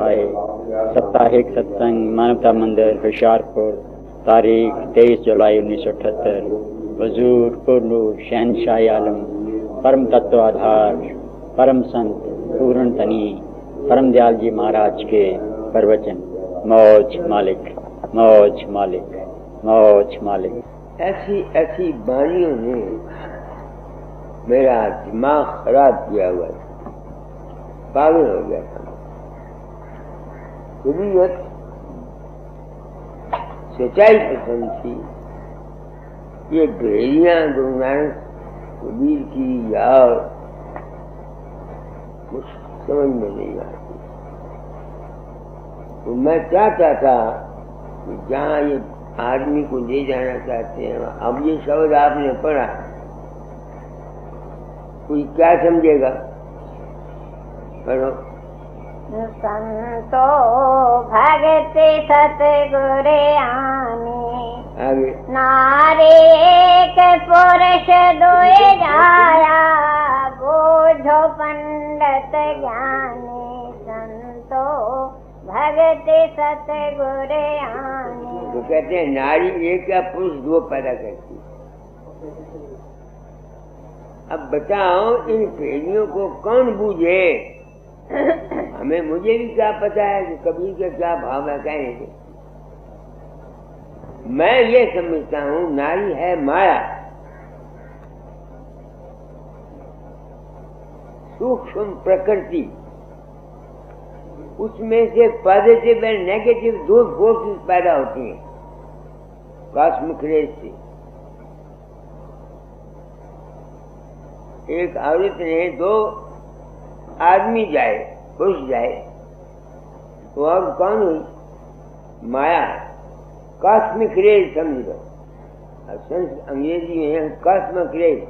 सहाय साप्ताहिक सत्संग मानवता मंदिर होशियारपुर, तारीख 23 जुलाई 1978। हुजूर कुल्लू शहनशाह आलम, परम तत्व आधार, परम संत पूर्ण तनी परम दयाल जी महाराज के प्रवचन। मौज मालिक, मौज मालिक, मौज मालिक। ऐसी ऐसी बाणियों ने मेरा दिमाग खराब किया हुआ था, पागल हो गया था। तबीयत सच्चाई पसंद थी। ये भेड़ियां गुरु नानक कबीर की या कुछ समझ में नहीं आती। तो मैं चाहता था कि जहाँ ये आदमी को ले जाना चाहते हैं, अब ये शब्द आपने पढ़ा, कोई क्या समझेगा? पढ़ो। संतो भगति सतगुरे आने, नारी एक पुरुष दुए जाया, बोझो पंडित ज्ञानी। संतो भगति सतगुरे आने। तो कहते हैं नारी एक या पुरुष दो पैदा करती। अब बताओ इन पहेलियों को कौन बूझे? हमें मुझे भी क्या पता है कि कबीर का क्या भाव है, कहने के। मैं ये समझता हूँ नारी है माया, सूक्ष्म प्रकृति, उसमें से पॉजिटिव एंड नेगेटिव दो फोर्सेस पैदा होती हैं कॉस्मिक रेज से। एक औरत ने दो आदमी जाए, पुरुष जाए, तो अब कौन हुई? माया, कॉस्मिक रेज समझ लो। अंग्रेजी में कॉस्मिक रेज।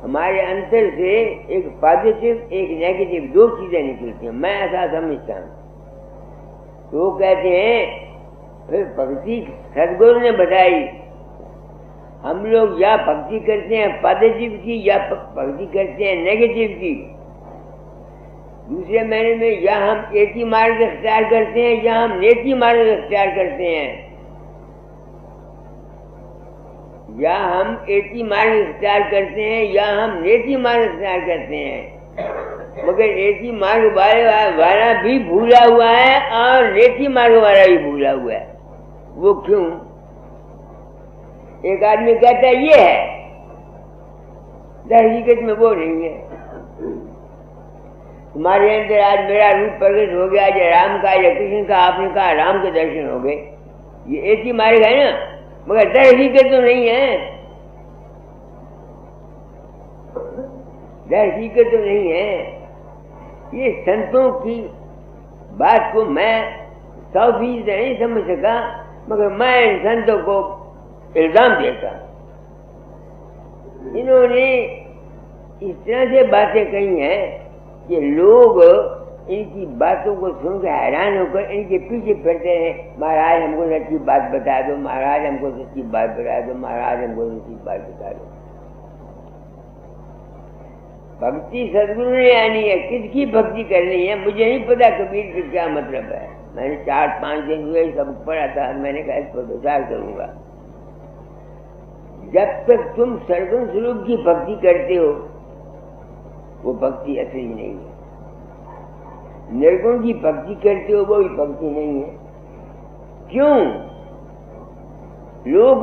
हमारे अंतर से एक पॉजिटिव एक नेगेटिव दो चीजें निकलती हैं, मैं ऐसा समझता हूँ। तो कहते हैं फिर भक्ति सदगुरु ने बताई, हम लोग या भक्ति करते हैं पॉजिटिव की या भक्ति करते हैं नेगेटिव की। दूसरे महीने में या हम एती मार्ग अख्तियार करते हैं या हम नेति मार्ग अख्तियार करते हैं। या हम एती मार्ग अख्तियार करते हैं या हम नेति मार्ग अख्तियार करते हैं। मगर एती मार्ग वाला भी भूला हुआ है और नेति मार्ग वाला भी भूला हुआ है। वो क्यों? एक आदमी कहता है ये है, हकीकत में वो नहीं है। तुम्हारे अंदर आज मेरा रूप प्रकट हो गया, आज राम का या कृष्ण का, आपने कहा राम के दर्शन हो गए, ये एक ही मार्ग है ना, मगर दर हकीकत तो नहीं है। दर हकीकत तो नहीं है। ये संतों की बात को मैं 100% नहीं समझ सका, मगर मैं इन संतों को इल्जाम देता। इन्होंने इस तरह से बातें कही हैं कि लोग इनकी बातों को सुनकर हैरान होकर इनके पीछे फिरते हैं। महाराज हमको सच्ची बात बता दो, महाराज हमको सच्ची बात बता दो, महाराज हमको सच्ची बात बता दो। भक्ति सदगुरु ने आनी है, किसकी भक्ति करनी है मुझे नहीं पता। कबीर का क्या मतलब है? मैंने 4-5 दिन हुए सब पढ़ा था, मैंने कहा इस पर विचार करूंगा। जब तक तुम सर्वगुण स्वरूप की भक्ति करते हो वो भक्ति असली नहीं है। निर्गुण की भक्ति करते हो वो भी भक्ति नहीं है। क्यों? लोग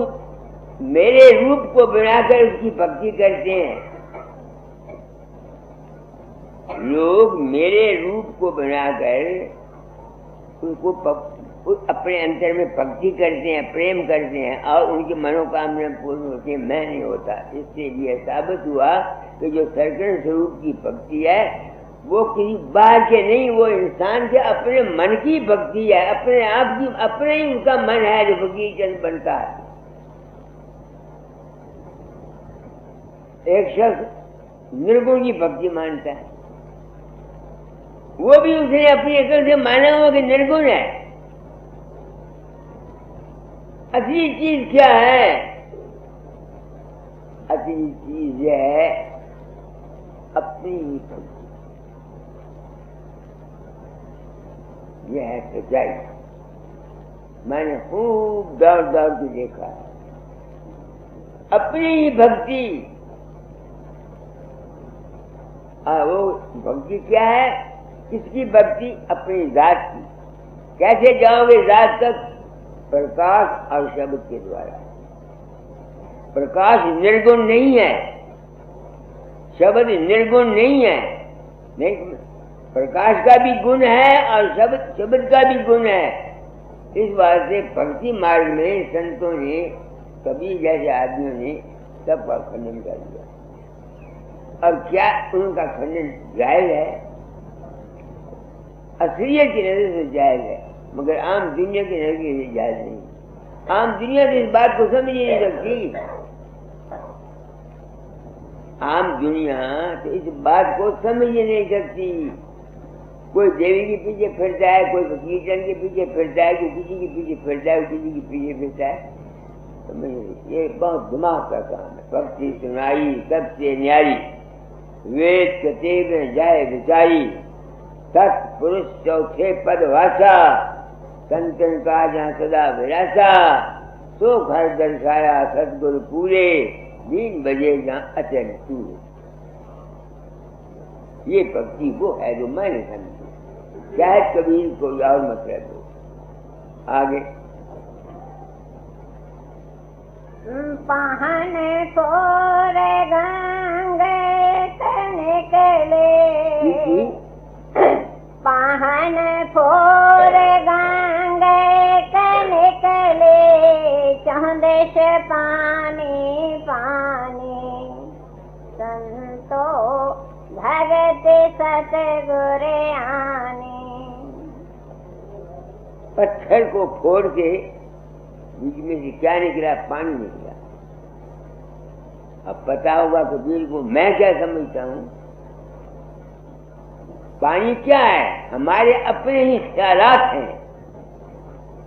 मेरे रूप को बनाकर उसकी भक्ति करते हैं। लोग मेरे रूप को बनाकर उसको अपने अंतर में भक्ति करते हैं, प्रेम करते हैं और उनकी मनोकामना पूर्ण होती है। मैं नहीं होता। इससे ये साबित हुआ कि जो सर्वगुण स्वरूप की भक्ति है वो किसी बाहर के नहीं, वो इंसान के अपने मन की भक्ति है, अपने आप की, अपने ही उनका मन है जो फकीर चंद बनता है। एक शख्स निर्गुण की भक्ति मानता है, वो भी उसने अपनी अकल से माना हुआ कि निर्गुण है। असली चीज क्या है? असली चीज है अपनी ही भक्ति। यह है सच्चाई। मैंने खूब दौड़ दौड़ के देखा अपनी ही भक्ति। वो भक्ति क्या है? किसकी भक्ति? अपनी जात की। कैसे जाओगे जात तक? प्रकाश और शब्द के द्वारा। प्रकाश निर्गुण नहीं है, शब्द निर्गुण नहीं है। नहीं, प्रकाश का भी गुण है और शब्द का भी गुण है। इस बात से भक्ति मार्ग में संतों ने, कबीर जैसे आदमियों ने सबका खंडन कर दिया। और क्या उनका खंडन जायज है? असलियत की नजर से जायज है, मगर आम दुनिया की नजर से जायज नहीं। आम दुनिया तो इस बात को समझ नहीं सकती। आम दुनिया तो इस बात को समझ नहीं सकती। कोई देवी के पीछे फिरता है, कोई फकीरचंद के पीछे फिरता है, कोई किसी के पीछे फिरता है, किसी के पीछे फिरता है। ये बहुत दिमाग का काम है। भक्ति सुनाई सबसे न्यारी, वेद कतेब जाए विचारी, सत्पुरुष चौथे पद वासा, संतन का जहाँ सदा विरासा, सो घर दर्शाया सदगुरु पूरे, दीन बजे जहाँ अचन पूरे। ये भक्ति वो है जो मैंने समझी। चाहे कबीर कोई और मतलब हो। आगे पहन फोर गंगे निकले, पहन फोर गंगे निकले, चौदेश पानी पानी, संतो भगत सतगुरे आने। पत्थर को फोड़ के बीच में से क्या निकला? पानी निकला। अब पता होगा कबीर को मैं क्या समझता हूँ। पानी क्या है? हमारे अपने ही ख्यालात हैं।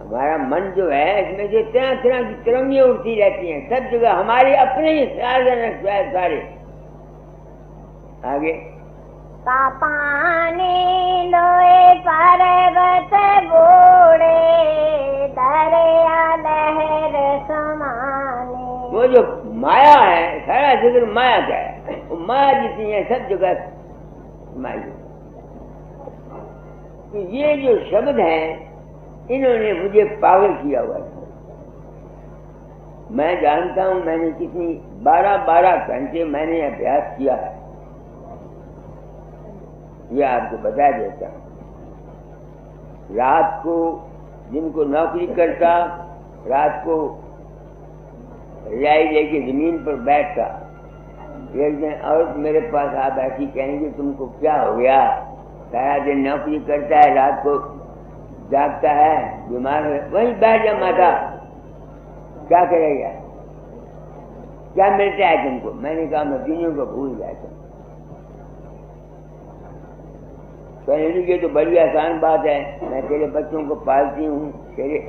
हमारा मन जो है इसमें जो तरह तरह की तरंगें उठती रहती हैं, सब जगह हमारे अपने ही ख्याल सारे। आगे पानी लोए पर्वत बूढ़े, दरिया लहर समाने। वो जो माया है, सारा जगत माया का है। वो माया जितनी है सब जगह माया। तो ये जो शब्द हैं इन्होंने मुझे पागल किया हुआ है। मैं जानता हूं मैंने कितनी 12-12 घंटे मैंने अभ्यास किया है। ये आपको बता देता हूं। रात को जिनको नौकरी करता, रात को रियाई लेके जमीन पर बैठता, एक दिन औरत मेरे पास आ बैठी, कहेंगे तुमको क्या हो गया? सारा दिन नौकरी करता है, रात को जागता है, बीमार है, वहीं बैठ जा माता, क्या करेगा? क्या मिलता है तुमको? मैंने कहा मैं दुनिया को भूल जाता हूँ। कहने लगे तो बड़ी आसान बात है, मैं तेरे बच्चों को पालती हूँ, तेरे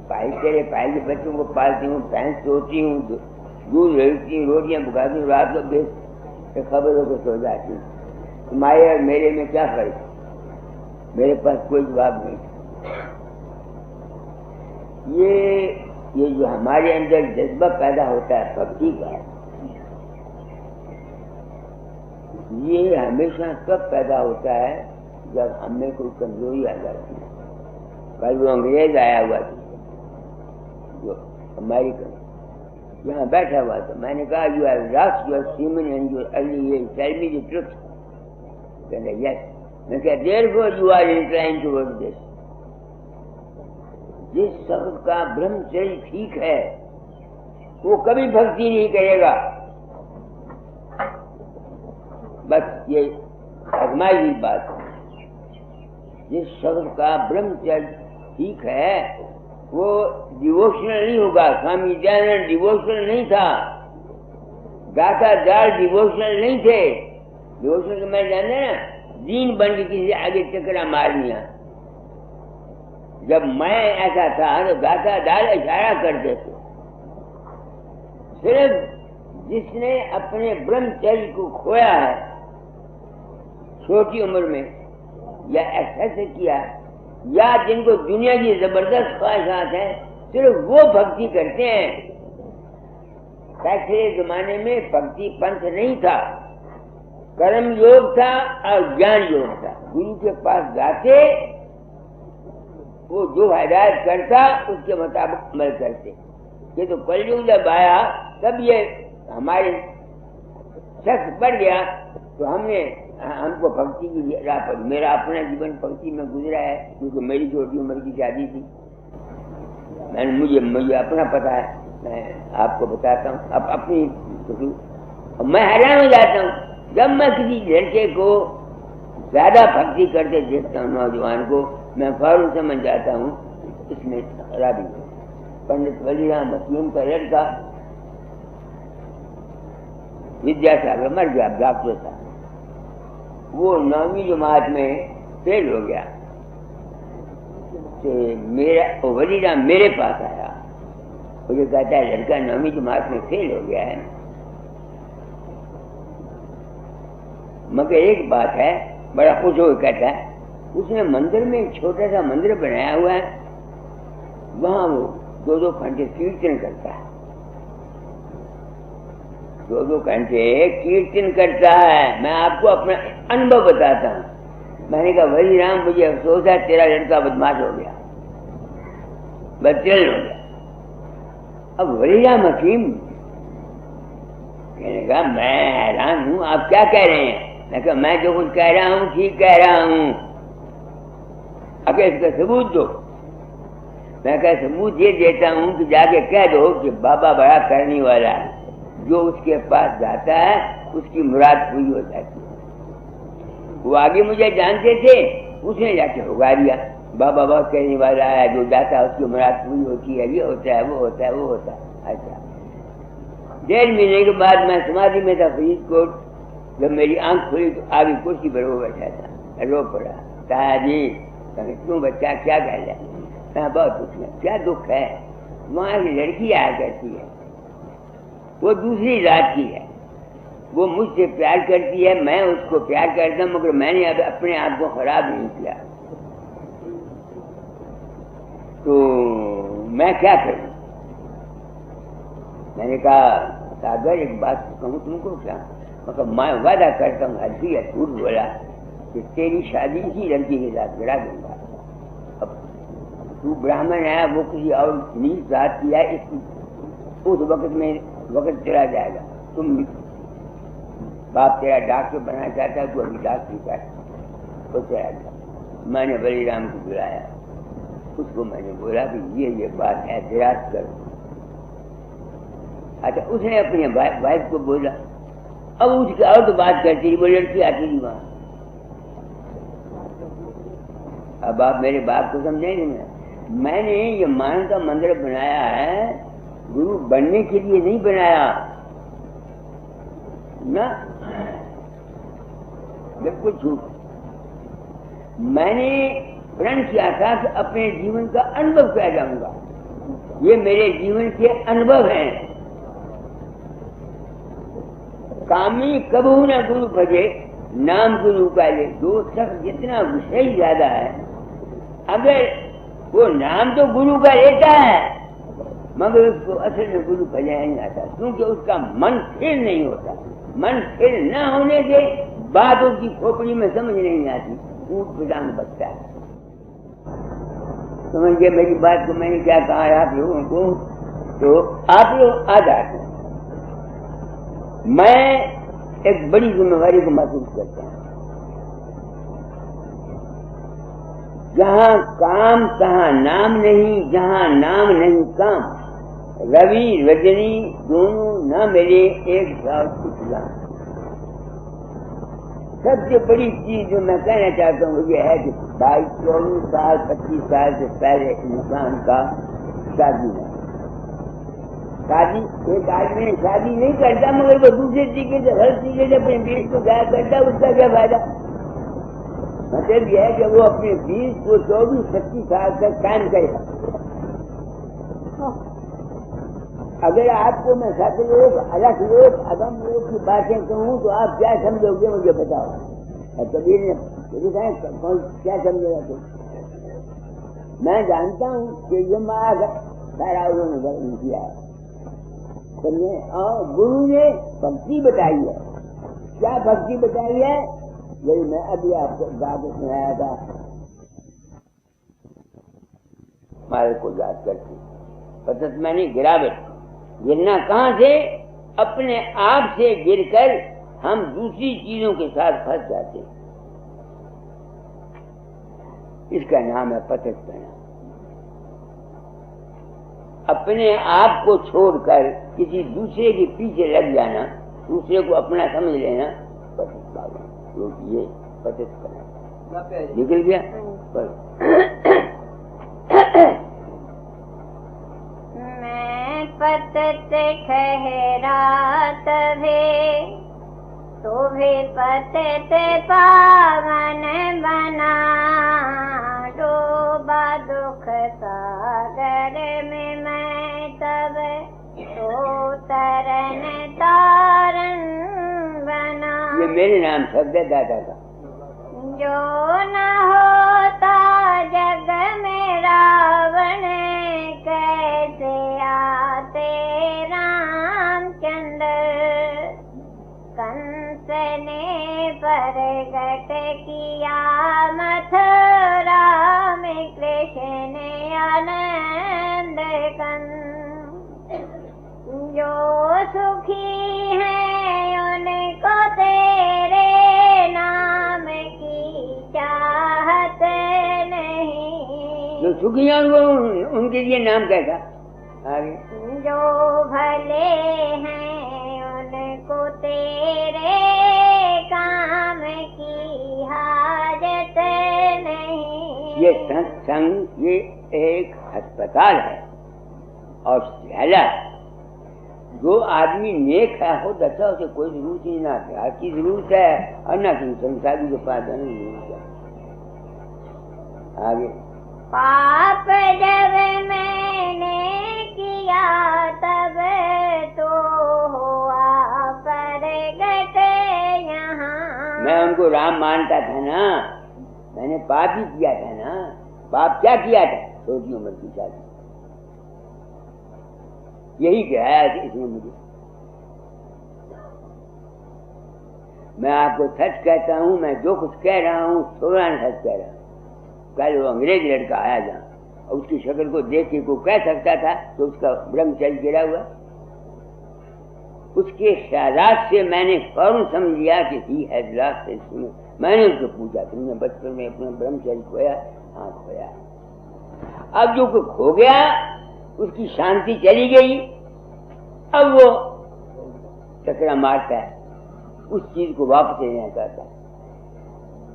भाई के बच्चों को पालती हूँ, भैंस सोती हूँ, दूध रेड़ती हूँ, रोटियाँ पकाती हूँ, रात को बेच खबरों को सो जाती हूँ। तुम्हारे और मेरे में क्या फर्क? मेरे पास कोई जवाब नहीं। ये जो हमारे अंदर जज्बा पैदा होता है भक्ति का, ये हमेशा तब पैदा होता है जब हमें कोई कमजोरी आ जाती है। कल वो अंग्रेज आया हुआ था जो अमेरिकन, यहाँ बैठा हुआ था। मैंने कहा you are lost your semen and your early age, tell me the truth. कहने यस। मैं कहा therefore you are inclined toward this. जिस शब्द का ब्रह्मचर्य ठीक है वो कभी भक्ति नहीं करेगा। बस ये आजमाई हुई बात है। जिस शब्द का ब्रह्मचर्य ठीक है वो डिवोशनल नहीं होगा। स्वामी दयानंद डिवोशनल नहीं था, दाता दाल डिवोशनल नहीं थे। डिवोशनल के मैं जानते ना, दीन बन के किसी आगे चक्रा मारनिया। जब मैं ऐसा था तो दाता दाल इशारा करते थे। सिर्फ जिसने अपने ब्रह्मचर्य को खोया है छोटी उम्र में या ऐसा किया, या जिनको दुनिया की जबरदस्त ख्वाहिशात है, सिर्फ वो भक्ति करते हैं। पहले जमाने में भक्ति पंथ नहीं था, कर्म योग था और ज्ञान योग था। गुरु के पास जाते, वो जो हिदायत करता उसके मुताबिक अमल करते। ये तो कलयुग जब आया तब ये हमारे शख्स बढ़ गया, तो हमको भक्ति की राह पर, मेरा अपना जीवन भक्ति में गुजरा है, क्योंकि मेरी छोटी उम्र की शादी थी। मुझे अपना पता है, मैं आपको बताता हूँ। अब अपनी मैं हैरान हो जाता हूँ जब मैं किसी लड़के को ज्यादा भक्ति करते देखता हूँ, नौजवान को, मैं फौरन समझ जाता हूँ इसमें खराबी है। पंडित वलीराम हकीम का लड़का विद्यासागर मर गया, डॉक्टर था। वो 9वीं जमात में फेल हो गया। तो वलीराम मेरे पास आया, मुझे कहता है लड़का 9वीं जमात में फेल हो गया है, मगर एक बात है, बड़ा खुश हो कहता है, उसने मंदिर में एक छोटा सा मंदिर बनाया हुआ है, वहां वो 2-2 घंटे कीर्तन करता है, 2-2 घंटे कीर्तन करता है। मैं आपको अपना अनुभव बताता हूँ। मैंने कहा वलीराम मुझे अफसोस है, तेरा लड़का बदमाश हो गया, बदचल हो गया। अब वलीराम हकीम कहने का मैं हैरान हूँ, आप क्या कह रहे हैं? मैं कहा मैं जो कुछ कह रहा हूँ ठीक कह रहा हूँ, अगर इसका सबूत दो। मैं कहा सबूत ये देता हूँ कि जाके कह दो कि बाबा बड़ा करने वाला है, जो उसके पास जाता है उसकी मुराद पूरी हो जाती है। वो आगे मुझे जानते थे, उसने जाके होगा दिया, बाबा बहुत कहने वाला है, जो जाता है उसकी मुराद पूरी होती है, ये होता है, वो होता है, वो होता है। अच्छा, 1.5 महीने के बाद मैं समाधि में था फरीदकोट। जब मेरी आंख खुली तो आगे कुर्सी पर वो बैठा था, रो पड़ा, ताया जी क्यों बच्चा क्या कह रहा है? मैं बहुत दुख है। क्या दुख है? वहाँ की लड़की आया करती है, वो दूसरी जात की है, वो मुझसे प्यार करती है, मैं उसको प्यार करता हूँ, मगर मैंने अब अपने आप को खराब नहीं किया, तो मैं क्या करूँ? मैंने कहा सागर एक बात कहूँ तुमको, क्या? मतलब मैं वादा करता हूँ, हल्की है झूठ बोला, कि तेरी शादी इसी लड़की के साथ करा दूंगा। अब तू ब्राह्मण है, वो किसी और नीच जात की है, उस वक्त में वक्त चला जाएगा। तुम बाप तेरा डॉक्टर बनना चाहता है, तू अभी डॉक्टर का तो चला गया। मैंने बलीराम को बुलाया, उसको मैंने बोला कि ये बात है, दराज करो। अच्छा, उसने अपने वाइफ को बोला। अब उसकी और तो बात करती थी, वो लड़की आती थी वहां। अब आप मेरे बाप को समझेंगे ना, मैंने ये मान का मंदिर बनाया है, गुरु बनने के लिए नहीं बनाया ना, बिल्कुल झूठ। मैंने प्रण किया था कि अपने जीवन का अनुभव किया जाऊंगा, ये मेरे जीवन के अनुभव हैं। कामी कबू न गुरु भजे, नाम गुरु का ले। दो शख्स जितना विषय ज्यादा है, अगर वो नाम तो गुरु का लेता है, मगर उसको असल में गुरु भजाया नहीं आता, क्योंकि उसका मन स्थिर नहीं होता। मन स्थिर न होने से बात उसकी खोपड़ी में समझ नहीं आती, ऊट पिटांग बचता है। समझिए मेरी बात को, मैंने क्या कहा है आप लोगों को, तो आप लोग आ जाते हैं। मैं एक बड़ी जिम्मेवारी को महसूस करता हूँ। जहाँ काम तहाँ नाम नहीं, जहाँ नाम नहीं काम। रवि रजनी दोनों न मिले एक साथ कुछ। सबसे बड़ी चीज जो मैं कहना चाहता हूँ ये है कि 22-24 साल 25 साल से पहले इंसान का शादी है। शादी, एक आदमी शादी नहीं करता, मगर वो दूसरे तरीके से हर तरीके से अपने बीच को गायब करता, उसका क्या फायदा? मतलब यह है कि वो अपने बीच को 24-25 साल तक कायम करेगा। अगर आपको मैं सतलोक, अलग लोक, अगम लोक की बातें कहूँ तो आप क्या समझोगे मुझे बताओ। कबीर ने क्या समझेगा तुम? मैं जानता हूँ कि ये माया सारा उन्होंने वर्णन किया है, समझे। और गुरु ने भक्ति बताई है। क्या भक्ति बताई है, यही मैं अभी आपको गा के सुनाया था। हमारे को याद करके पतत मैंने गिरावट, गिरना कहाँ से, अपने आप से गिरकर हम दूसरी चीजों के साथ फंस जाते हैं। इसका नाम है पतितपना। अपने आप को छोड़कर किसी दूसरे के पीछे लग जाना, दूसरे को अपना समझ लेना, पतित भावना, क्योंकि ये पतितपना निकल गया। मैं पतित ठहरा तभे, तो भी पतित पावन बना, डूबा दुख सागर में मैं तब, तो तरन तारन बना। ये मेरे नाम शब्द है दादा का। जो न होता जग में रावण, कैसे आते रामचंद्र, कंस ने प्रगट किया मथुरा में, कृष्ण आनंद कंद। जो सुखी है उनको तेरे नाम की चाहत नहीं, जो सुखी है उनके लिए नाम कैसा। आगे जो भले हैं उनको तेरे काम की हाजत नहीं। ये सत्संग ये एक अस्पताल है और शैला। जो आदमी नेक है हो दशा, उसे कोई जरूरत नहीं, ना प्यार की जरूरत है और ना किसी संसारी के पास जाने की जरूरत है। आगे पाप जब मैंने किया तब तो हुआ प्रगट यहाँ। मैं उनको राम मानता था ना, मैंने पाप ही किया था ना। पाप क्या किया था, छोटी उम्र की शादी, यही गिराया इसने मुझे। मैं आपको सच कहता हूँ, मैं जो कुछ कह रहा हूँ थोड़ा सच कह रहा हूँ। कल वो अंग्रेज लड़का आया जहाँ, और उसकी शक्ल को देख के को कह सकता था तो उसका ब्रह्मचर्य गिरा हुआ। उसके शादात से मैंने फौरन समझ लिया कि he has lost his spirit. मैंने उसको पूछा, तुमने बचपन में अपना ब्रह्मचर्य खोया? हाँ खोया। अब जो कुछ खो गया उसकी शांति चली गई, अब वो चक्रा मारता है, उस चीज को वापस लेना चाहता है,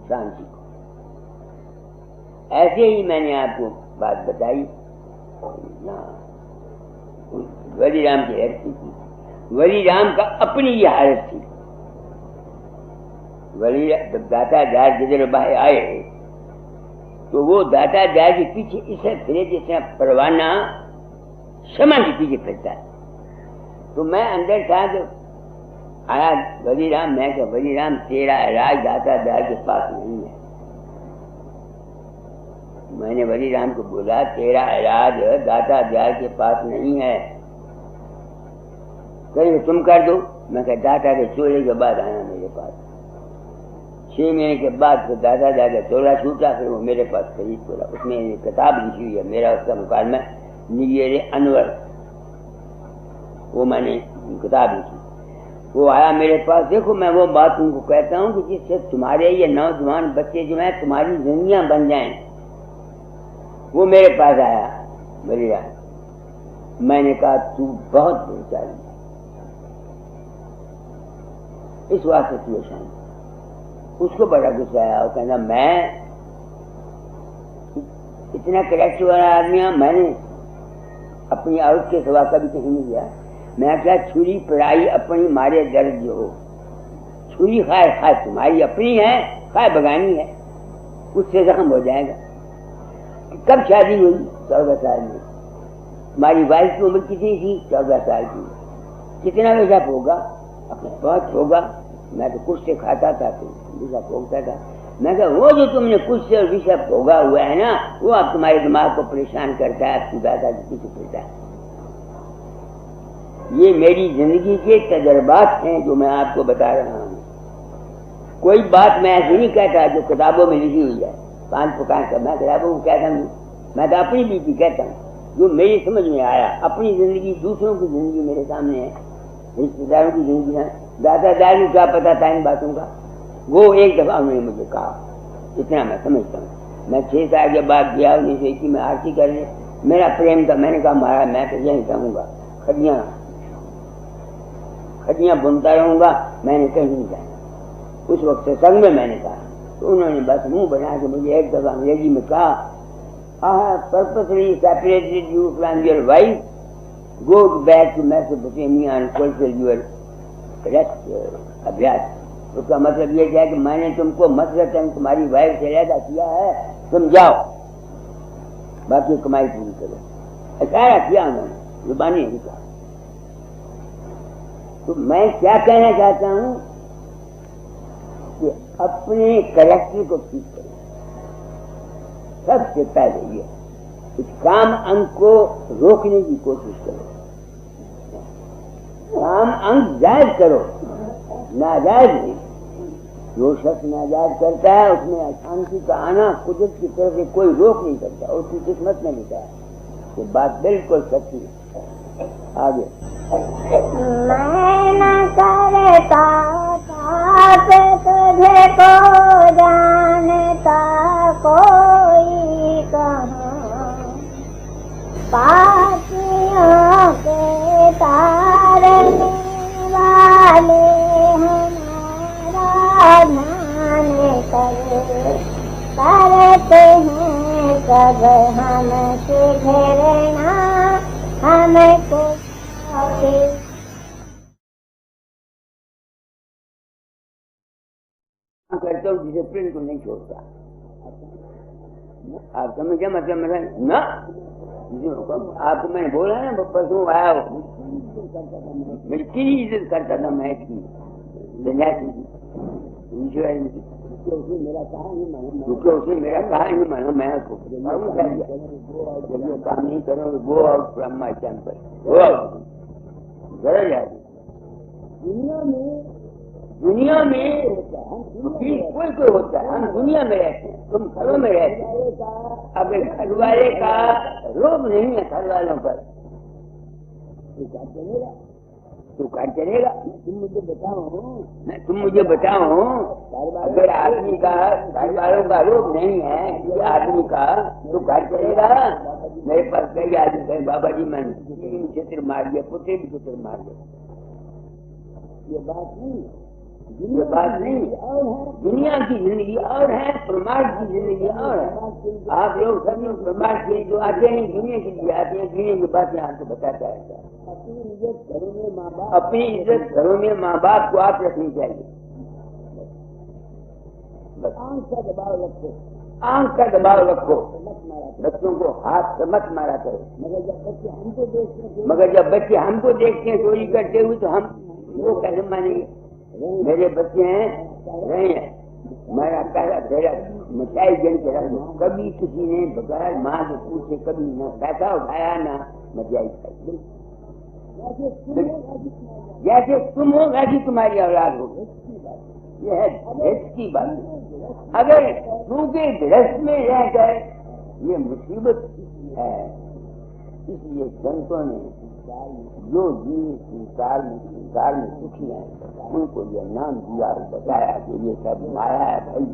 शांति को। ऐसे ही मैंने आपको बात बताई वली राम की हालत थी। वली राम का अपनी ये हालत थी। वली जब दाता दार जिधर भाई आए तो वो दाता दार के पीछे इसे फिरे जैसे परवाना क्षमा के पीछे फिरता है। तो मैं अंदर था तो आया वली राम, मैं क्या वली राम तेरा राज दाता दार के पास नहीं है। मैंने वली राम को बोला तेरा राज दाता दार के पास नहीं है, कहीं तुम कर दो। मैं कहा दाता के चोले के बाद आना मेरे पास। 6 महीने के बाद फिर दादा दादा चोला छूटा, फिर वो मेरे पास खरीद बोला। उसमें एक किताब लिखी हुई है, मेरा उसका मुकालमा नियरे अनवर, वो मैंने किताब लिखी। वो आया मेरे पास। देखो मैं वो बात उनको कहता हूँ कि जिससे तुम्हारे ये नौजवान बच्चे जो हैं तुम्हारी जिंदगियां बन जाएं। वो मेरे पास आया बलिया, मैंने कहा तू बहुत बेचारी, इस वास्ते तू शांत। उसको बड़ा गुस्सा आया, वो कहना मैं इतना करेक्ट वाला आदमी हूं, मैंने अपनी औरत के सिवा कभी कहीं नहीं गया। मैं क्या छुरी पढ़ाई अपनी मारे दर्द जो हो, छुरी खाए खाए तुम्हारी अपनी है, खाए बगानी है, उससे जख्म हो जाएगा। कब शादी हुई? 14 साल में। हमारी वाइफ की उम्र कितनी थी? 14 साल की। कितना वैसा होगा? अपना बहुत होगा। मैं तो कुछ से खाता था तो वैसा भोगता था। मैं कहा वो जो तुमने कुछ से विषय भोगा हुआ है ना, वो अब तुम्हारे दिमाग को परेशान करता है, आपकी दादाजी कुछ करता है। ये मेरी जिंदगी के तजर्बात हैं जो मैं आपको बता रहा हूँ। कोई बात मैं ऐसी नहीं कहता जो किताबों में लिखी हुई है, 5 प्रकार का मैं किताबों को कहता हूँ, मैं तो अपनी बीती कहता हूँ जो मेरी समझ में आया। अपनी जिंदगी, दूसरों की जिंदगी मेरे सामने है, रिश्तेदारों की जिंदगी है। दादादार को क्या पता था इन बातों का, वो एक दफा उन्होंने मुझे कहा, इतना मैं समझता हूँ। मैं 6 साल के बाद गया 1921 में आरती करने, मेरा प्रेम था। मैंने कहा महाराज मैं तो यही कहूँगा, खड़ियाँ बुनता रहूँगा, मैंने कहीं नहीं जाना। उस वक्त सत्संग में मैंने कहा, तो उन्होंने बस मुंह बना के मुझे एक दफा अंग्रेजी में कहा, purposely separated you from your wife, go back to Mesopotamia and fulfill your rest अभ्यास। उसका मतलब ये है कि मैंने तुमको मसरतन तुम्हारी वाइफ से अलग किया है, तुम जाओ बाकी कमाई पूरी करो। इशारा किया उन्होंने, जुबानी नहीं कहा। तो मैं क्या कहना चाहता हूँ कि अपने कैरेक्टर को ठीक करो। सबसे पहले ये इस काम अंग को रोकने की कोशिश करो, काम अंग जायज करो, नाजायज नहीं। जो शख्स नाजायज करता है उसमें अशांति का आना कुदरत की तरफ से कोई रोक नहीं सकता, उसकी किस्मत में लिखा है। ये बात बिल्कुल सच्ची है। आगे मैं न करता ताप तुझे को जानता कोई कहाँ, पापियों के तारने वाले हमारा ध्यान करते हैं कब हमसे घृणा हमको करता हूँ, डिसिप्लिन को नहीं छोड़ता। आप समझे मतलब मेरा ना, आपको मैंने बोला ना परसों आया, मेरी कितनी इज्जत करता था मैं इसकी मेरा कहा नहीं माना, क्योंकि उसने मेरा कहा नहीं माना, मैं उसको जब ये काम नहीं करो go out from my temple, go out. दुनिया में कोई कोई होता है, हम दुनिया में रहते हैं, तुम घरों में रहते हैं। अगर घर वाले का रोब नहीं है घर वालों पर तो क्या चलेगा? तुम मुझे बताओ अगर आदमी का घर वालों का रोब नहीं है किसी आदमी का तो घर चलेगा? मेरे पास कई आदमी कहे बाबा जी मैंने चित्र मार दिया, पुत्र भी चित्र मार दिया। ये बात नहीं, ये बात नहीं। दुनिया की जिंदगी और है, परमार्थ की जिंदगी और है। आप लोग सब लोग परमार्थ के जो आते हैं दुनिया के लिए आते हैं, दुनिया की बातें आपको बताता है। अपनी इज्जत घरों में माँ बाप को आप रखनी चाहिए। आंख का दबाव रखो, आंख का दबाव रखो, बच्चों को हाथ से मत मारा करो। मगर जब बच्चे हमको देखते हैं चोरी करते हुए तो हम वो कैसे मानेंगे? मेरे बच्चे हैं रहे हैं, मेरा पहला तेरा मिठाई जन के रख दो, कभी किसी ने बगैर माँ से पूछे कभी न पैसा उठाया ना मिठाई खाई। जैसे तुम हो वैसी तुम्हारी औलाद होगी, यह है गृहस्थ की बात। अगर क्योंकि गृहस्थ में रहकर ये मुसीबत है, इसलिए संतों ने जो जीव संसार में सुखी है उनको ये नाम दिया और बताया कि ये सब माया है भाई।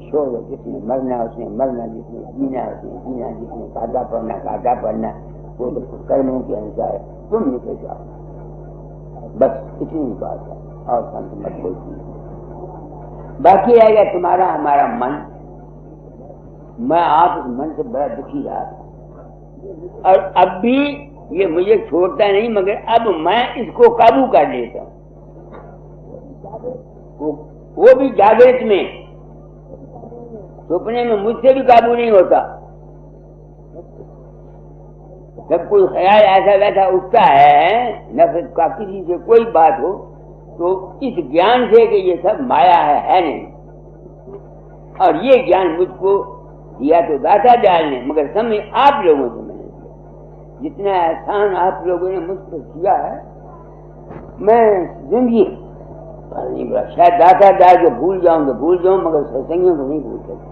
शोर जिसने मरना उसने मरना, जिसने जीना उसने जीना, जिसने काटा पड़ना वो तो कर्मों के अनुसार है। तुम निकल जाओ, बस इतनी बात है और संत मत बोलती। बाकी रहेगा तुम्हारा हमारा मन। मैं आप उस मन से बड़ा दुखी रहा था और अब भी ये मुझे छोड़ता नहीं, मगर अब मैं इसको काबू कर लेता हूँ। वो भी जागृत में, सपने में मुझसे भी काबू नहीं होता। जब कोई ख्याल ऐसा वैसा उठता है नफरत का, किसी से कोई बात हो, तो इस ज्ञान से कि ये सब माया है नहीं, और ये ज्ञान मुझको दिया तो दाता दयाल ने, मगर समय आप लोगों से मैंने दिया। जितना एहसान आप लोगों ने मुझ पर किया है, मैं जिंदगी पर नहीं बोला। शायद दाता दयाल को भूल जाऊं तो भूल जाऊं, मगर सत्संगियों को नहीं भूल सकता।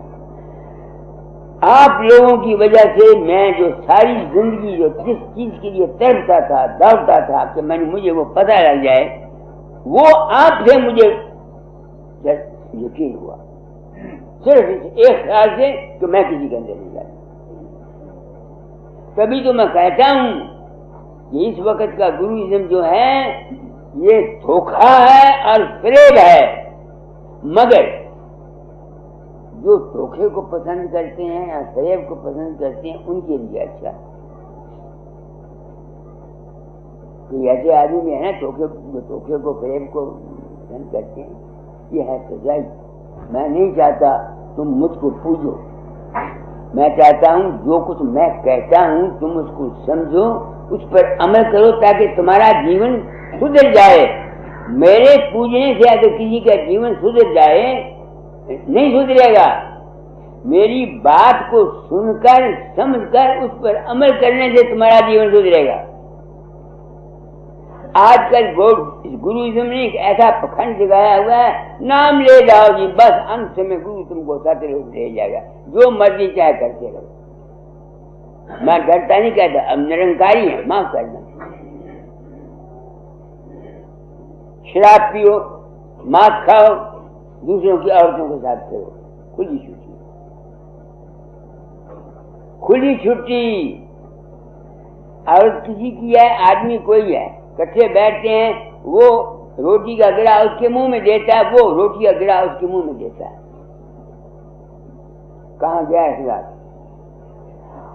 आप लोगों की वजह से मैं जो सारी जिंदगी जो जिस चीज के लिए तड़पता था, दौड़ता था कि मुझे वो पता लग जाए, वो आपसे मुझे यकीन हुआ, सिर्फ एक ख्याल से कि मैं किसी के अंदर नहीं जाता। तभी तो मैं कहता हूं कि इस वक्त का गुरुइज्म जो है ये धोखा है और फ्रेब है, मगर जो धोखे को पसंद करते हैं या फ्रेब को पसंद करते हैं उनके लिए अच्छा। तो ऐसे आदमी है ना धोखे को फ्रेब को पसंद करते हैं, ये है सजाई। मैं नहीं चाहता तुम मुझको पूजो, मैं चाहता हूं जो कुछ मैं कहता हूं तुम उसको समझो, उस पर अमल करो ताकि तुम्हारा जीवन सुधर जाए। मेरे पूजने से अगर किसी का जीवन सुधर जाए, नहीं सुधरेगा। मेरी बात को सुनकर समझकर उस पर अमल करने से तुम्हारा जीवन सुधरेगा। आजकल गुरुइज्म ने एक ऐसा पखंड जगाया हुआ है, नाम ले जाओ जी, बस अंत में गुरु तुमको सतलोक ले जाएगा, जो मर्जी चाहे करते रहो। मैं डरता नहीं कहता, अब निरंकारी है, माफ करना। शराब पियो, मांस खाओ, दूसरों की औरतों के साथ करो, खुली छुट्टी, खुली छुट्टी। और किसी की है, आदमी कोई है, इकट्ठे बैठते हैं, वो रोटी का गिरा उसके मुंह में देता है, वो रोटी का गिरा उसके मुंह में देता है। कहाँ गया है?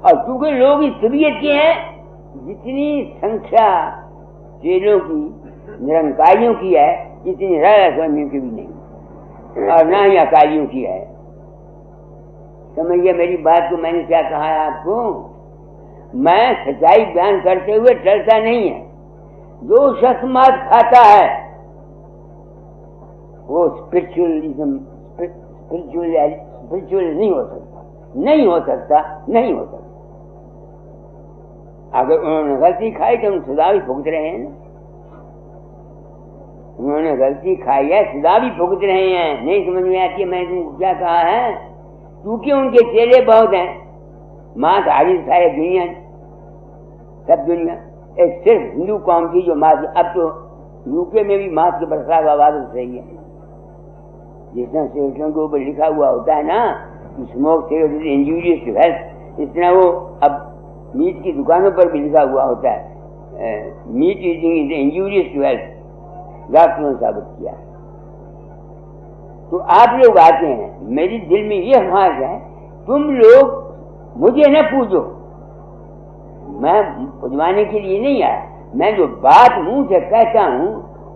और क्योंकि लोग इस तबीयत के हैं, जितनी संख्या चेलों की निरंकारियों की है, इतनी राधा स्वामियों की भी नहीं, और ना ही अकालियों की है। समझिए मेरी बात को, मैंने क्या कहा है आपको। मैं सच्चाई बयान करते हुए डरता नहीं है। जो शख्स मांस खाता है वो स्पिरिचुअल नहीं हो सकता, नहीं हो सकता, नहीं हो सकता। अगर उन्होंने गलती खाई तो हम सजा भी भुगत रहे हैं ना। उन्होंने गलती खाई है, सजा भी भुगत रहे हैं। नहीं समझ में आती है मैंने तुमको क्या कहा है? क्योंकि उनके चेले बहुत हैं। मांस हाजिर सारे दुनिया, सब दुनिया, एक सिर्फ हिंदू कौम की जो मांस, अब तो यूके में भी मांस की बरसात आवाज उठ रही है। जितना सिगरेटों के ऊपर लिखा हुआ होता है ना, smoke cigarette is injurious to health, इतना वो अब मीट की दुकानों पर भी लिखा हुआ होता है, meat eating is injurious to health, डॉक्टरों ने साबित किया। तो आप लोग आते हैं, मेरी दिल में ये ख्वाहिश है, तुम लोग मुझे न पूछो, मैं पुजवाने के लिए नहीं आया। मैं जो बात मुंह से कहता हूँ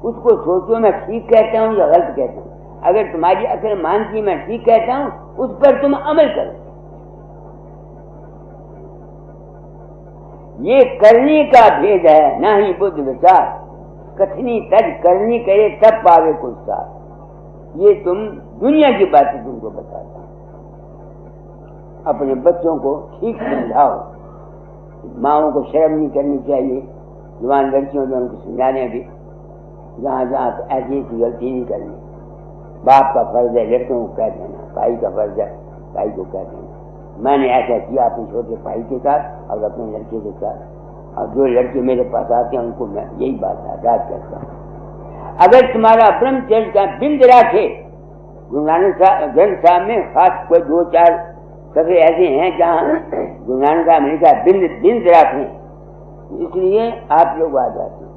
उसको सोचो मैं ठीक कहता हूँ या गलत कहता हूँ। अगर तुम्हारी अकल मानती मैं ठीक कहता हूँ, उस पर तुम अमल करो। ये करने का भेद है, ना ही बुद्ध विचार। कथनी तज करनी करे तब पावे कुछ साथ। ये तुम दुनिया की बातें तुमको बताता हूं। अपने बच्चों को ठीक समझाओ। माओं को शर्म नहीं करनी चाहिए, जवान लड़कियों में उनको समझाने भी, जहाँ जहाँ ऐसी गलती नहीं करनी। बाप का फर्ज है लड़कों को कह देना, भाई का फर्ज है भाई को कह देना। मैंने ऐसा किया अपने छोटे भाई के साथ और अपने लड़के के साथ, और जो लड़के मेरे पास आते हैं उनको मैं यही बात याद करता हूँ। अगर तुम्हारा ब्रह्मचर्य का बिंद राखे, गुरु नानक ग्रंथ साहब में खास कोई 2-4 सभी ऐसे हैं जहाँ गुरु नानक साहब ने लिखा बिंद राखें, इसलिए आप लोग आ जाते हैं।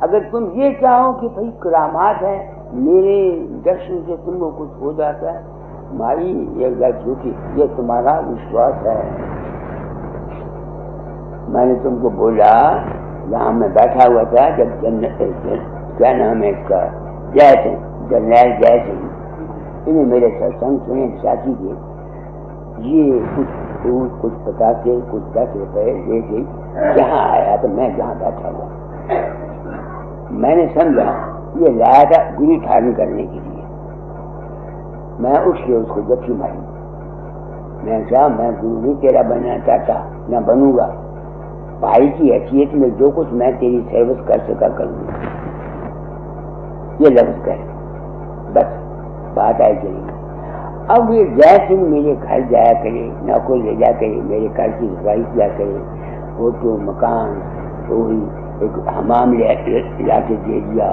अगर तुम ये चाहो कि भाई करामात है, मेरे दर्शन से तुमको कुछ हो जाता है, हमारी एक बात झूठी, ये तुम्हारा विश्वास है। मैंने तुमको बोला, जहाँ मैं बैठा हुआ था, जब क्या नाम है इसका, जर्नैल जयसिंह, इन्हें मेरे सत्संग सुने साथी के, ये कुछ 50 से कुछ 10 रुपए दे के यहाँ आया, तो मैं जहाँ बैठा हुआ मैंने समझा ये लाया था गुरु धारण करने के लिए। मैं उसके उसको जफ्फी मारी। मैं क्या, मैं गुरु नहीं तेरा बनना चाहता, न बनूंगा। भाई की हैसियत में जो कुछ मैं तेरी सर्विस कर सका करूंगा, ये लफ्ज कहे, बस बात आई चली। अब ये जय सिंह मेरे घर जाया करे, नौकर ले जा करे, मेरे घर की सफाई किया करे, फोटो मकान वही एक हमाम ला के दे दिया,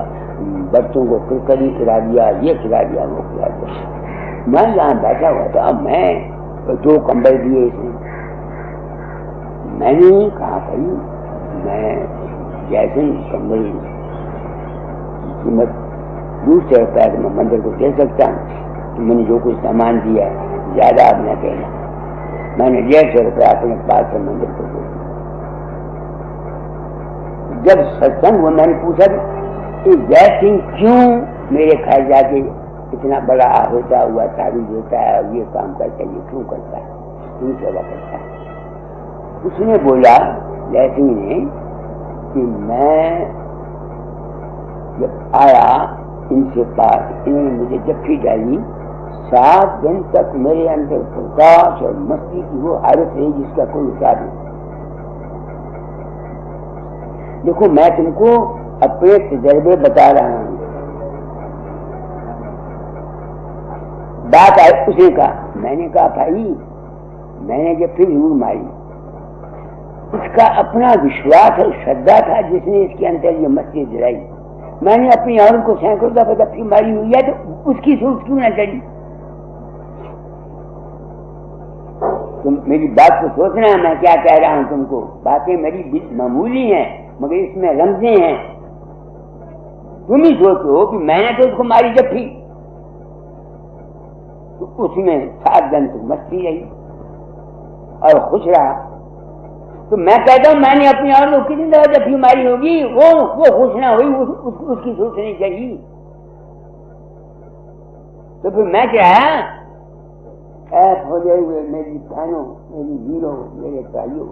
बच्चों को कुरकरी खिला दिया, ये खिला दिया, वो खिला दिया। मैं यहाँ बैठा हुआ था, मैं 2 कंबल दिए इसने। मैंने कहा भाई मैं जैसे कंबल की कीमत ₹200 तो मैं मंदिर को दे सकता हूँ, तो मैंने जो कुछ सामान दिया ज्यादा अब न कहना। मैंने ₹150 अपने पास से मंदिर को दे। जब सत्संग हुआ मैंने पूछा कि जय सिंह क्यों मेरे घर जाके इतना बड़ा होता हुआ तारी देता है और ये काम करता है, ये क्यों करता है, क्यों सेवा करता है? उसने बोला, जय सिंह ने, कि मैं जब आया इनसे पास, इन्होंने मुझे जफ्फी डाली, 7 दिन तक मेरे अंदर प्रकाश और मस्ती की वो हालत रही जिसका कोई हिसाब नहीं। देखो मैं तुमको अपने तजर्बे बता रहा हूं। बात आई, उसने कहा, मैंने कहा भाई मैंने जब फिर जरूर मारी, इसका अपना विश्वास और श्रद्धा था जिसने इसके अंदर ये मस्ती दिलाई। मैंने अपनी औरत को सैकड़ों दफा जफ्फी मारी हुई है, तो उसकी सोच क्यों ना चली? तुम मेरी बात को सोचना है, मैं क्या कह रहा हूं तुमको। बातें मेरी मामूली हैं मगर इसमें रमजे हैं। तुम ही सोचो कि मैंने तो उसको मारी जफ्फी, तो उसमें 7 दिन तक मस्ती रही और खुश रहा। तो मैं कहता हूं मैंने अपनी औरत को कितनी दफा जफ्फी मारी होगी, वो खुश ना हुई, उसकी सोचनी चाहिए। तो फिर मैं क्या हो गए हुए मेरी बहनों, मेरी वीरों, मेरे भाइयों,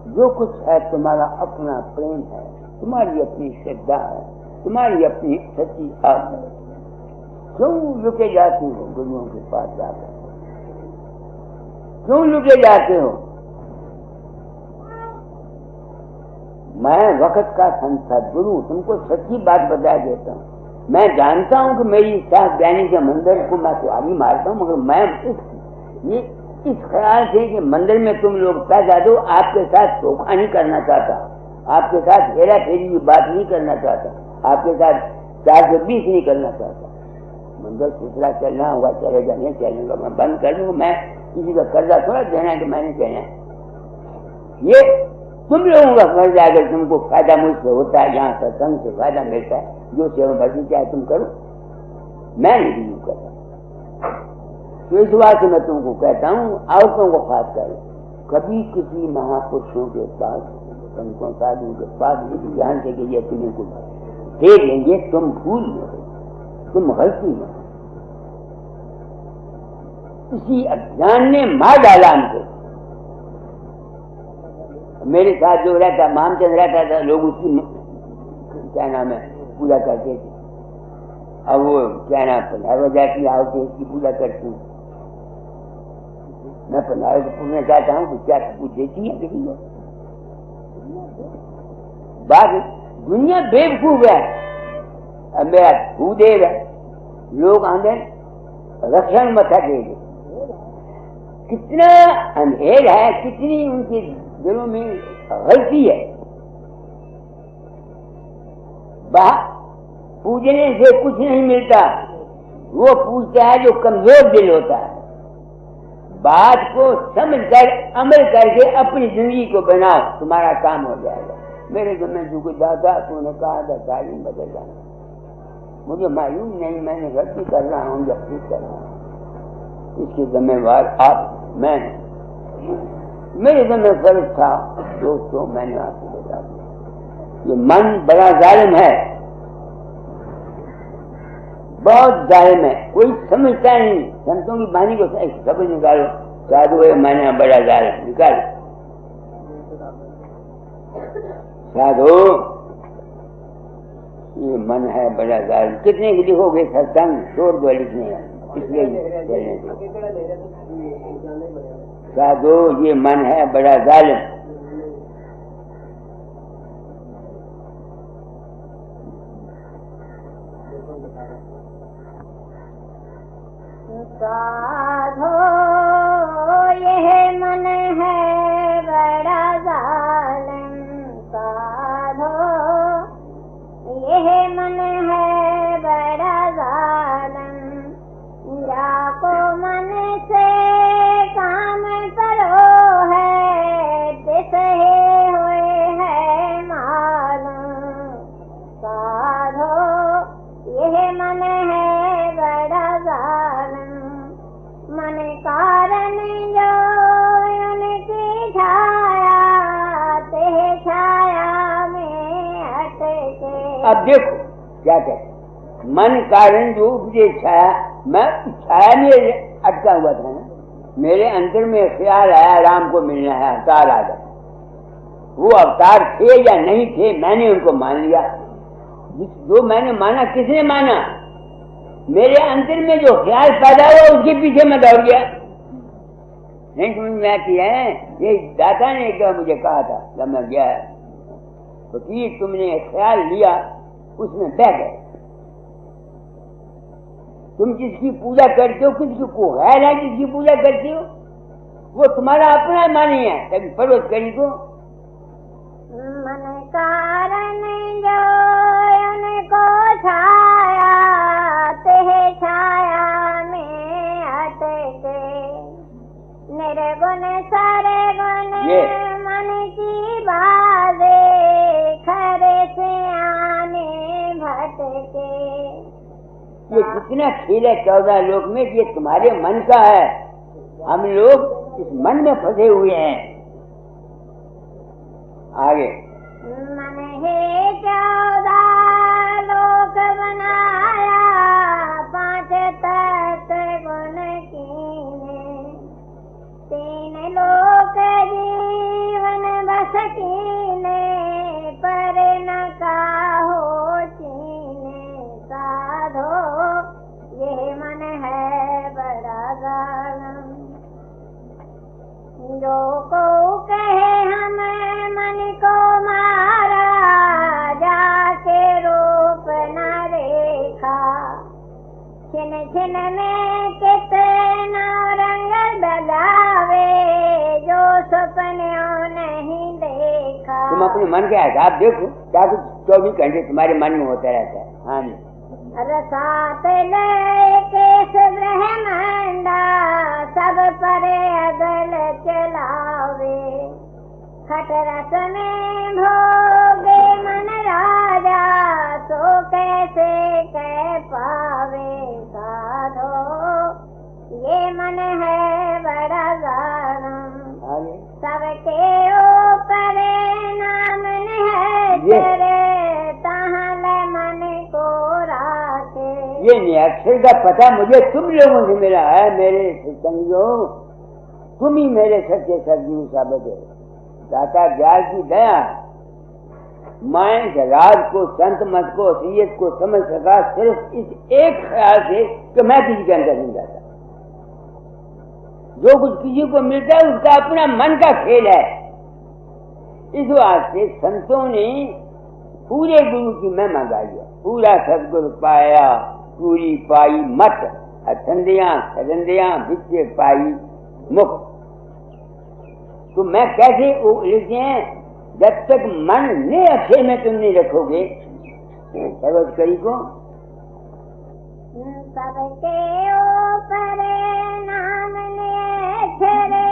जो कुछ है तुम्हारा अपना प्रेम है, तुम्हारी अपनी श्रद्धा है, तुम्हारी अपनी सच्ची आस है। क्यों लुके जाते हो गुरुओं के पास जाकर? क्यों लुके जाते हो? मैं वक्त का सदगुरु तुमको सच्ची बात बता देता हूँ। मैं जानता हूँ कि मेरी साथ जाने के मंदिर को मैं तुम्हारी मारता हूँ, मगर मैं इस ख्याल से कि मंदिर में तुम लोग पैदा दो, आपके साथ धोखा नहीं करना चाहता, आपके साथ हेरा फेरी की बात नहीं करना चाहता, आपके साथ 420 नहीं करना चाहता। मंदिर दूसरा चलना होगा, चलेगा, नहीं चलेगा, मैं बंद कर दूंगा। मैं किसी का कर्जा थोड़ा देना कि मैंने कहना, ये तुम लोगों का कर्ज अगर तुमको फायदा मुझसे होता है, यहाँ सत्संग से फायदा मिलता है, जो सेवा भरनी चाहे तुम करो, मैं नहीं यूँ करता। तो इस बात से मैं तुमको कहता हूँ, औरतों को खास कर कभी किसी महापुरुषों के पास, संतों साधुओं के पास ध्यान से कि ये तुम्हें कुछ दे देंगे, तुम भूल गए, तुम गलती में किसी अज्ञान ने मार डाला हमको। मेरे साथ जो रहता मामचंद रहता था, लोग उसकी क्या नाम है पूजा करते थे। अब वो क्या नाम पंधारवा जाती आओ तो इसकी पूजा करती हूँ। मैं पंधारे को पूछना चाहता हूँ कि क्या कुछ देती है किसी को? बात दुनिया बेवकूफ है। अब मेरा भूदेव है, लोग आंदे रक्षण मथा देंगे। कितना अंधेर है, कितनी उनके दिलों में गलती है। पूजने से कुछ नहीं मिलता, वो पूछता है जो कमजोर दिल होता है। बात को समझकर अमल करके अपनी जिंदगी को बनाओ, तुम्हारा काम हो जाएगा। मेरे घर में जो दादा तूने कहा था तालीम बदल जाना, मुझे मालूम नहीं मैंने गलती कर रहा हूँ या ठीक कर रहा हूँ, इसकी जिम्मेवार आप मैं। मेरे घर में फर्ज था दोस्तों, मैंने आपको बता दिया। ये मन बड़ा जालिम है, बहुत जालिम है, कोई समझता नहीं। संतों की वाणी को समझ निकालो, साधु है मैंने बड़ा जालिम निकालो। साधु ये मन है बड़ा जालिम, कितने की लिखोगे सत्संग, 100 रुपये लिखने हैं। इसलिए साधो ये मन है बड़ा जालिम। साधो यह मन है बड़ा जालिम, साधो यह मन है बड़ा जालिम, जाको मन से काम करो है दिसे हुए है मालूम। साधो यह मन है बड़ा जालिम, मन कारण जो उनकी छाया ते छाया में अटके। अब देखो क्या कहते, मन कारण जो उपदेश छाया, मैं छाया में अटका हुआ था ना, मेरे अंदर में ख्याल आया राम को मिलना है, अवतार आ गया। वो अवतार थे या नहीं थे, मैंने उनको मान लिया। जो मैंने माना, किसने माना? मेरे अंदर में जो ख्याल पैदा हुआ उसके पीछे मैं दौड़ गया। नहीं समझ में आती है? ये दाता ने एक मुझे कहा था जब मैं गया, तो कि तुमने ख्याल लिया उसमें बह गए। तुम जिसकी पूजा करते हो, किसकी को ख्याल है जिसकी पूजा करते हो, वो तुम्हारा अपना मानी है। कभी परोस करी को मन कारण जो उनको छाया ते छाया में अटके, निर्गुण सारे गुण मन की बाजे खरे से आने भटके। ये जितना खेल है 14 लोक में, ये तुम्हारे मन का है। हम लोग इस मन में फंसे हुए हैं। आगे मन है 14 लोक बनाया, 5 तत्व गुण कीने, 3 लोक जीवन बस कीने, पर न काहो चीने। साधो ये मन है बड़ा जालिम, जो को कहे हम मन को मारा, जाके रूप न रेखा, छिन छिन में कितना रंग बदलावे, जो सपनों नहीं देखा। तुम अपने मन के हिसाब देखो, क्या कुछ 24 घंटे तुम्हारे मन में होता रहता है। हाँ जी, रसात केस ब्रह्मांडा, सब पर अदल चलावे, खट रस में भोगे मन राजा, तो कैसे कह पावे। साधो ये मन है बड़ा जालिम, सबके ऊपर नाम है तेरे, तहल मन को राखे। ये निरक्षर का पता मुझे तुम लोगों से मिला है। मेरे संगियों, तुम ही मेरे सच्चे सदगुरु साबित है। दाता ज्ञान की दया, मैं राज को, संत मत को, सीयत को समझ सका सिर्फ इस एक ख्याल से कि मैं किसी के अंदर नहीं जाता। जो कुछ किसी को मिलता है उसका अपना मन का खेल है। इस वास्ते संतों ने पूरे गुरु की महिमा गाई है। पूरा सदगुरु पाया, पूरी पाई मत, अठंदियां सरंदियां बिचे पाई मुख। तो मैं कैसे लिखते हैं, जब तक मन ने अक्षय में तुम नहीं रखोगे सर्वत करी को, सबके ऊपर नाम ने छेड़े,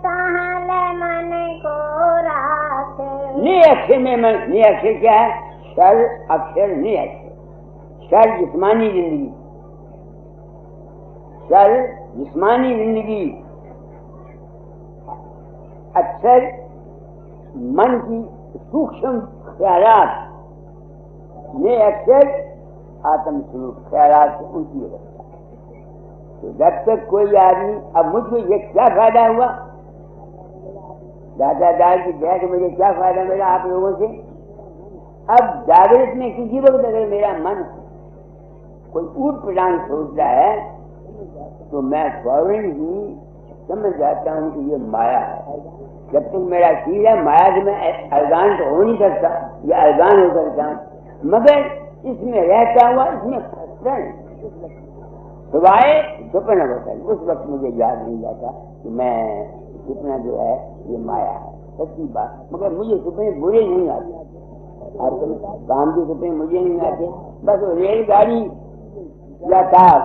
तहाल मन को राखे। ने अक्षर में मन, ने अक्षर क्या है? शर अक्षर ने अक्षर। शर जिस्मानी जिंदगी, शर जिस्मानी जिंदगी, अक्षर मन की सूक्ष्म ख्यालात, ये अक्षर आत्म स्वरूप ख्यालात से ऊंची अवस्था। तो जब तक कोई आदमी, अब मुझको ये क्या फायदा हुआ, दादा दाल की दया से मुझे क्या फायदा मिला आप लोगों से? अब जागृत में किसी वक्त अगर मेरा मन कोई ऊट प्रदान सोचता है, तो मैं फौरन ही समझ जाता हूँ कि ये माया है। जब तक मेरा शरीर है माया से मैं अलगान तो हो नहीं सकता, या अलगान हो सकता हूँ, मगर इसमें रहता हुआ इसमें फंसता नहीं, सिवाय सपना होता है। उस वक्त मुझे याद नहीं जाता कि मैं सपना जो है ये माया है, सच्ची बात। मगर मुझे सपने बुरे नहीं आते, काम के सपने मुझे नहीं आते। बस रेलगाड़ी या कार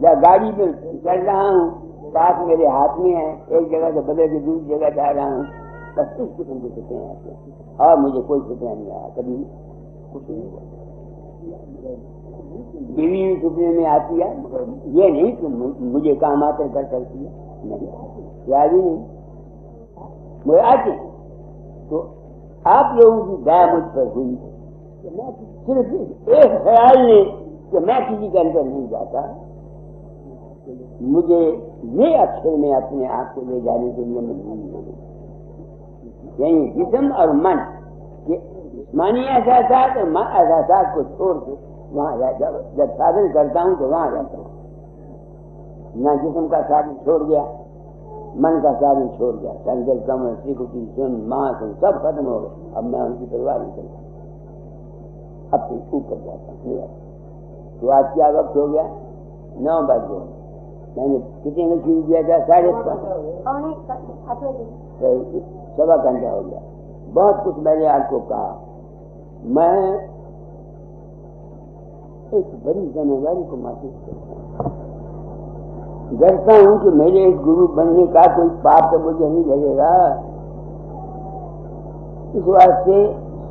या गाड़ी में चल रहा हूँ, बात मेरे हाथ में है, एक जगह से बदल के दूसरी जगह जा रहा हूँ, बस इस किस्म के सपने आते हैं। और मुझे कोई सपना नहीं आया, कभी कुछ नहीं हुआ। बीवी भी सपने में आती है, ये नहीं कि मुझे काम आकर कर सकती है, नहीं, याद ही नहीं, मुझे आते। तो आप लोगों की दया मुझ पर हुई, सिर्फ एक ख्याल ने कि मैं किसी के अंदर नहीं जाता, मुझे ये अक्षर में अपने आप को ले जाने के लिए मजबूरी हो गई। यानी जिस्म और मन के जिस्मानी एहसास और मन एहसास को छोड़ के वहां जब साधन करता हूँ तो वहां जाता हूँ। ना जिस्म का साधन छोड़ गया, मन का साधन छोड़ गया, संकल्प कमल श्रीकुटी सुन माँ सुन सब खत्म हो गए। अब मैं उनकी परवाह नहीं करता, अपने ऊपर जाता हूँ। तो आज क्या वक्त हो गया? 9 बज गए। मैंने कितने में शुरू किया था? 5:30, 1.25 घंटा हो गया। बहुत कुछ मैंने आपको कहा। मैं एक बड़ी जिम्मेदारी को महसूस करता हूँ, डरता हूँ कि मेरे इस गुरु बनने का कोई पाप तो मुझे नहीं लगेगा। इस वास्ते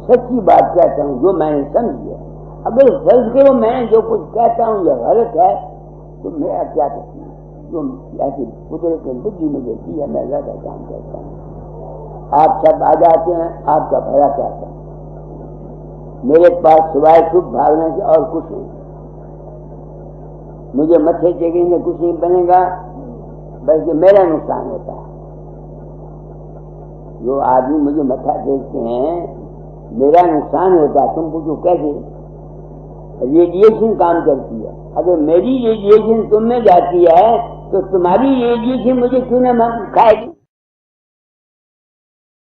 सच्ची बात कहता हूँ जो मैंने समझी है। अगर फर्ज करो मैंने जो कुछ कहता हूँ यह गलत है तो मेरा क्या करती है? जो ऐसी कुदरत ने बुद्धि मुझे दी है, मैं ज्यादा काम करता हूँ। आप सब आ जाते हैं, आपका भला चाहता हूँ। मेरे पास सिवाय सुख भावना से और कुछ नहीं। मुझे मत्थे टेकने से कुछ नहीं बनेगा, बल्कि मेरा नुकसान होता है। जो आदमी मुझे मत्था टेकते हैं मेरा नुकसान होता है। तुम पूछो कैसे? रेडिएशन काम करती है। अगर मेरी रेडिएशन तुम में जाती है तो तुम्हारी रेडिएशन मुझे क्यों ना खाएगी?